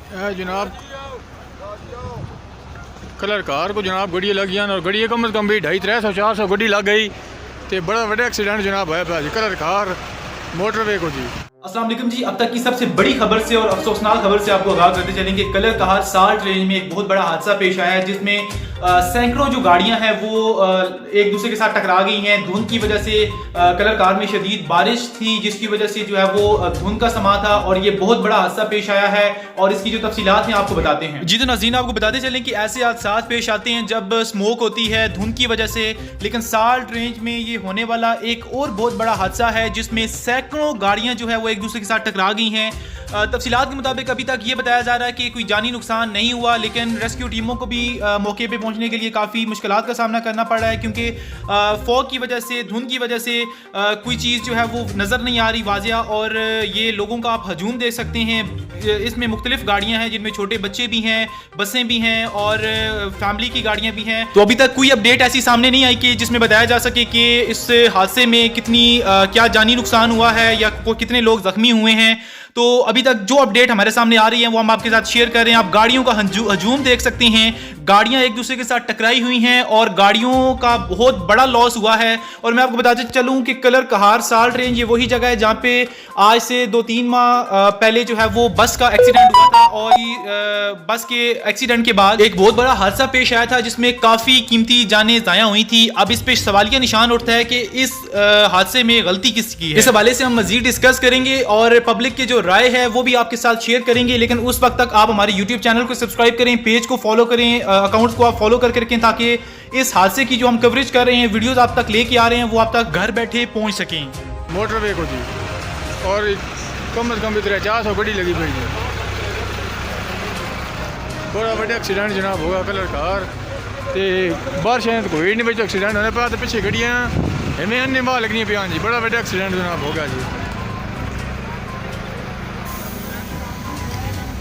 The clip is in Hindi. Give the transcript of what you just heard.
जनाब कलर कार को जनाब गड्डियाँ लग गई और गड्डियाँ कम अज़ कम भी 250-300-400 गड्डी लग गई तो बड़ा बड़ा एक्सीडेंट जनाब है जी कलर कार मोटरवे को जी। अस्सलाम वालेकुम जी। अब तक की सबसे बड़ी खबर से और अफसोसनाक खबर से आपको आगाह करते चलेंगे। कलर कहार साल्ट रेंज में एक बहुत बड़ा हादसा पेश आया है जिसमें सैकड़ों जो गाड़ियां हैं वो एक दूसरे के साथ टकरा गई हैं। धुंध की वजह से कलर कार में शदीद बारिश थी जिसकी वजह से जो है वो धुंध का समा था और ये बहुत बड़ा हादसा पेश आया है और इसकी जो तफसीलात हैं आपको बताते हैं। जी तो नाज़रीन आपको बताते चलें कि ऐसे हादसा पेश आते हैं जब स्मोक होती है धुंध की वजह से, लेकिन साल्ट रेंज में ये होने वाला एक और बहुत बड़ा हादसा है जिसमें सैकड़ों गाड़ियां जो है वो एक दूसरे के साथ टकरा गई हैं। तफसीलात के मुताबिक अभी तक ये बताया जा रहा है कि कोई जानी नुकसान नहीं हुआ, लेकिन रेस्क्यू टीमों को भी मौके पे पहुंचने के लिए काफ़ी मुश्किलात का सामना करना पड़ रहा है क्योंकि फॉग की वजह से, धुंध की वजह से कोई चीज़ जो है वो नज़र नहीं आ रही वाजिया और ये लोगों का आप हजूम देख सकते हैं। इसमें मुख्तलिफ गाड़ियां हैं जिनमें छोटे बच्चे भी हैं, बसें भी हैं और फैमिली की गाड़ियां भी हैं। तो अभी तक कोई अपडेट ऐसी सामने नहीं आई कि जिसमें बताया जा सके कि इस हादसे में कितनी क्या जानी नुकसान हुआ है या कितने लोग जख्मी हुए हैं। तो अभी तक जो अपडेट हमारे सामने आ रही है वो हम आपके साथ शेयर कर रहे हैं। आप गाड़ियों का हजूम देख सकते हैं, गाड़ियां एक दूसरे के साथ टकराई हुई हैं और गाड़ियों का बहुत बड़ा लॉस हुआ है। और मैं आपको बताते चलूं कि कलर कहार साल्ट रेंज ये वही जगह है जहां पे आज से 2-3 माह पहले जो है वो बस का एक्सीडेंट हुआ था और बस के एक्सीडेंट के बाद एक बहुत बड़ा हादसा पेश आया था जिसमें काफी कीमती जानें ज़ाया हुई थी। अब इस पे सवालिया निशान उठता है कि इस हादसे में गलती किसकी है। इस हवाले से हम मजीद डिस्कस करेंगे और पब्लिक के जो राय है वो भी आपके साथ शेयर करेंगे, लेकिन उस वक्त तक आप हमारे YouTube चैनल को सब्सक्राइब करें, पेज को फॉलो करें, अकाउंट्स को आप फॉलो करके रखें ताकि इस हादसे की जो हम कवरेज कर रहे हैं, वीडियोस आप तक लेके आ रहे हैं, वो आप तक घर बैठे पहुंच सकें। मोटरवे को जी और कम अज़ कम भी 400 गड्डी लगी भाई जी बड़ा बड़ा एक्सीडेंट जनाब होगा कलर कार तो बारिश तो कोई नहीं बच्चा एक्सीडेंट होने पर तो पिछले गड्डियाँ हमें अन्य माह लगनी पे जी बड़ा बड़ा एक्सीडेंट जनाब होगा जी।